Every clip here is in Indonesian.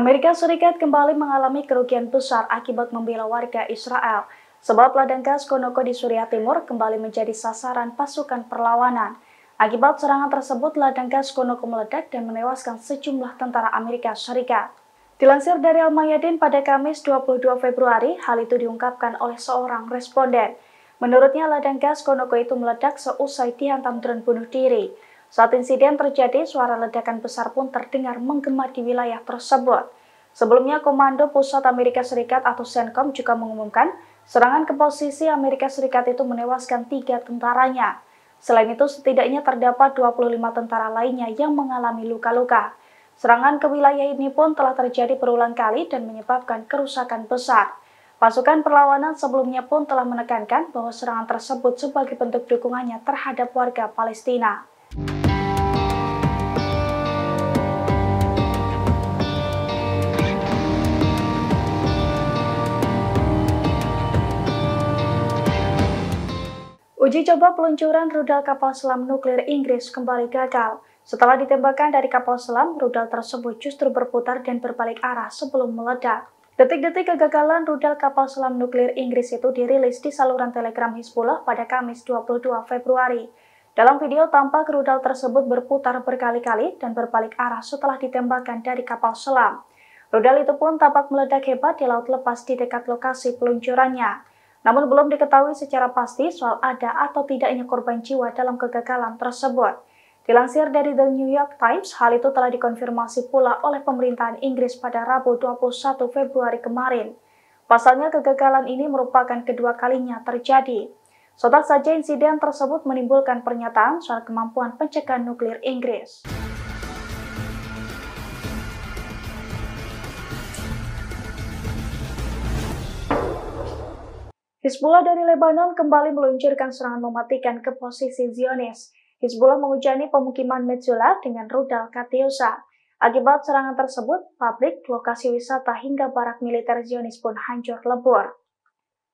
Amerika Serikat kembali mengalami kerugian besar akibat membela warga Israel, sebab ladang gas Konoko di Suriah Timur kembali menjadi sasaran pasukan perlawanan. Akibat serangan tersebut, ladang gas Konoko meledak dan menewaskan sejumlah tentara Amerika Serikat. Dilansir dari Al-Mayadin pada Kamis 22 Februari, hal itu diungkapkan oleh seorang responden. Menurutnya, ladang gas Konoko itu meledak seusai dihantam drone bunuh diri. Saat insiden terjadi, suara ledakan besar pun terdengar menggema di wilayah tersebut. Sebelumnya, Komando Pusat Amerika Serikat atau CENTCOM juga mengumumkan serangan ke posisi Amerika Serikat itu menewaskan 3 tentaranya. Selain itu, setidaknya terdapat 25 tentara lainnya yang mengalami luka-luka. Serangan ke wilayah ini pun telah terjadi berulang kali dan menyebabkan kerusakan besar. Pasukan perlawanan sebelumnya pun telah menekankan bahwa serangan tersebut sebagai bentuk dukungannya terhadap warga Palestina. Uji coba peluncuran rudal kapal selam nuklir Inggris kembali gagal. Setelah ditembakkan dari kapal selam, rudal tersebut justru berputar dan berbalik arah sebelum meledak. Detik-detik kegagalan rudal kapal selam nuklir Inggris itu dirilis di saluran Telegram Hizbullah pada Kamis 22 Februari. Dalam video tampak rudal tersebut berputar berkali-kali dan berbalik arah setelah ditembakkan dari kapal selam. Rudal itu pun tampak meledak hebat di laut lepas di dekat lokasi peluncurannya. Namun belum diketahui secara pasti soal ada atau tidaknya korban jiwa dalam kegagalan tersebut. Dilansir dari The New York Times, hal itu telah dikonfirmasi pula oleh pemerintahan Inggris pada Rabu 21 Februari kemarin. Pasalnya kegagalan ini merupakan kedua kalinya terjadi. Sontak saja insiden tersebut menimbulkan pernyataan soal kemampuan pencegahan nuklir Inggris. Hizbullah dari Lebanon kembali meluncurkan serangan mematikan ke posisi Zionis. Hizbullah menghujani pemukiman Metzulah dengan rudal Katyusha. Akibat serangan tersebut, pabrik, lokasi wisata hingga barak militer Zionis pun hancur lebur.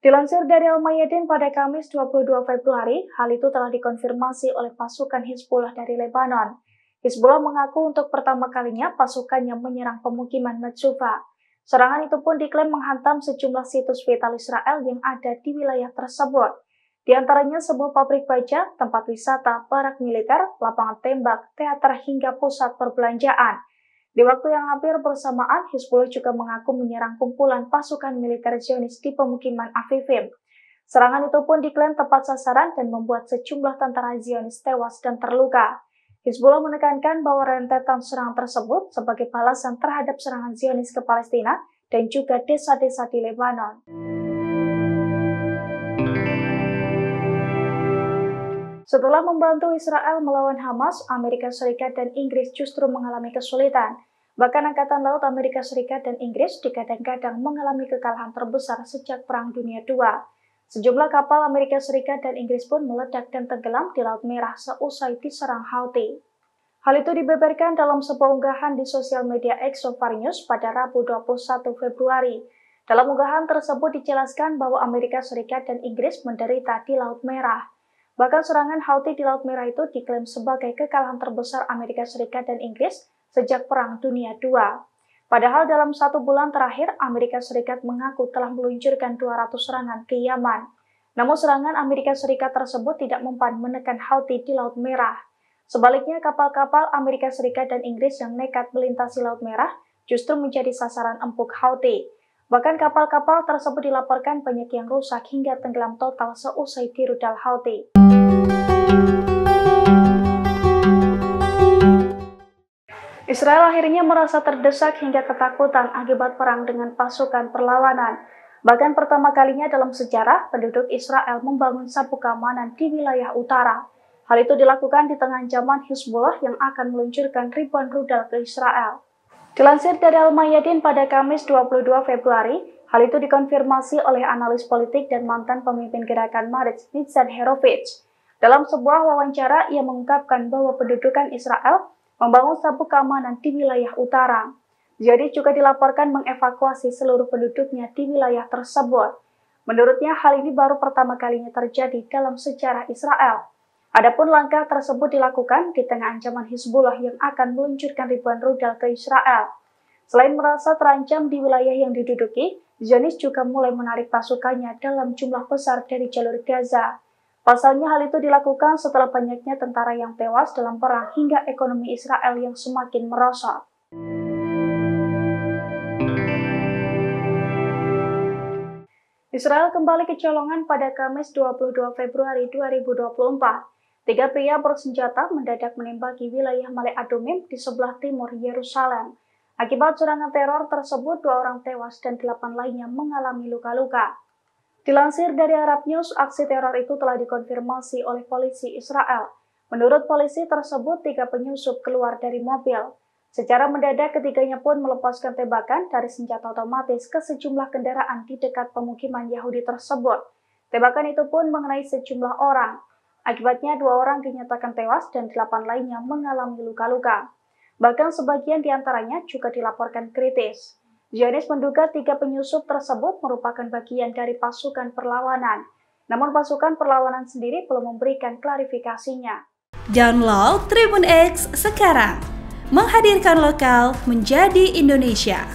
Dilansir dari Al-Mayadin pada Kamis 22 Februari, hal itu telah dikonfirmasi oleh pasukan Hizbullah dari Lebanon. Hizbullah mengaku untuk pertama kalinya pasukannya menyerang pemukiman Metzulah. Serangan itu pun diklaim menghantam sejumlah situs vital Israel yang ada di wilayah tersebut. Di antaranya sebuah pabrik baja, tempat wisata, barak militer, lapangan tembak, teater hingga pusat perbelanjaan. Di waktu yang hampir bersamaan, Hizbullah juga mengaku menyerang kumpulan pasukan militer Zionis di pemukiman Afifim. Serangan itu pun diklaim tepat sasaran dan membuat sejumlah tentara Zionis tewas dan terluka. Hizbullah menekankan bahwa rentetan serangan tersebut sebagai balasan terhadap serangan Zionis ke Palestina dan juga desa-desa di Lebanon. Setelah membantu Israel melawan Hamas, Amerika Serikat dan Inggris justru mengalami kesulitan. Bahkan Angkatan Laut Amerika Serikat dan Inggris dikadang-kadang mengalami kekalahan terbesar sejak Perang Dunia II. Sejumlah kapal Amerika Serikat dan Inggris pun meledak dan tenggelam di Laut Merah seusai diserang Houthi. Hal itu dibeberkan dalam sebuah unggahan di sosial media X News pada Rabu 21 Februari. Dalam unggahan tersebut dijelaskan bahwa Amerika Serikat dan Inggris menderita di Laut Merah. Bahkan serangan Houthi di Laut Merah itu diklaim sebagai kekalahan terbesar Amerika Serikat dan Inggris sejak Perang Dunia II. Padahal dalam 1 bulan terakhir, Amerika Serikat mengaku telah meluncurkan 200 serangan ke Yaman. Namun serangan Amerika Serikat tersebut tidak mempan menekan Houthi di Laut Merah. Sebaliknya, kapal-kapal Amerika Serikat dan Inggris yang nekat melintasi Laut Merah justru menjadi sasaran empuk Houthi. Bahkan kapal-kapal tersebut dilaporkan banyak yang rusak hingga tenggelam total seusai dirudal Houthi. Israel akhirnya merasa terdesak hingga ketakutan akibat perang dengan pasukan perlawanan. Bahkan pertama kalinya dalam sejarah, penduduk Israel membangun sabuk keamanan di wilayah utara. Hal itu dilakukan di tengah zaman Hizbullah yang akan meluncurkan ribuan rudal ke Israel. Dilansir dari Al-Mayadin pada Kamis 22 Februari, hal itu dikonfirmasi oleh analis politik dan mantan pemimpin gerakan Maritz Nitzan Herovich. Dalam sebuah wawancara, ia mengungkapkan bahwa pendudukan Israel membangun sabuk keamanan di wilayah utara. Zionis juga dilaporkan mengevakuasi seluruh penduduknya di wilayah tersebut. Menurutnya, hal ini baru pertama kalinya terjadi dalam sejarah Israel. Adapun langkah tersebut dilakukan di tengah ancaman Hizbullah yang akan meluncurkan ribuan rudal ke Israel. Selain merasa terancam di wilayah yang diduduki, Zionis juga mulai menarik pasukannya dalam jumlah besar dari jalur Gaza. Pasalnya hal itu dilakukan setelah banyaknya tentara yang tewas dalam perang hingga ekonomi Israel yang semakin merosot. Israel kembali kecolongan pada Kamis 22 Februari 2024. 3 pria bersenjata mendadak menembaki wilayah Male Adumim di sebelah timur Yerusalem. Akibat serangan teror tersebut, 2 orang tewas dan 8 lainnya mengalami luka-luka. Dilansir dari Arab News, aksi teror itu telah dikonfirmasi oleh polisi Israel. Menurut polisi tersebut, 3 penyusup keluar dari mobil. Secara mendadak, ketiganya pun melepaskan tembakan dari senjata otomatis ke sejumlah kendaraan di dekat pemukiman Yahudi tersebut. Tembakan itu pun mengenai sejumlah orang. Akibatnya 2 orang dinyatakan tewas dan 8 lainnya mengalami luka-luka. Bahkan sebagian diantaranya juga dilaporkan kritis. Zionis menduga 3 penyusup tersebut merupakan bagian dari pasukan perlawanan. Namun pasukan perlawanan sendiri belum memberikan klarifikasinya. Download Tribun X sekarang, menghadirkan lokal menjadi Indonesia.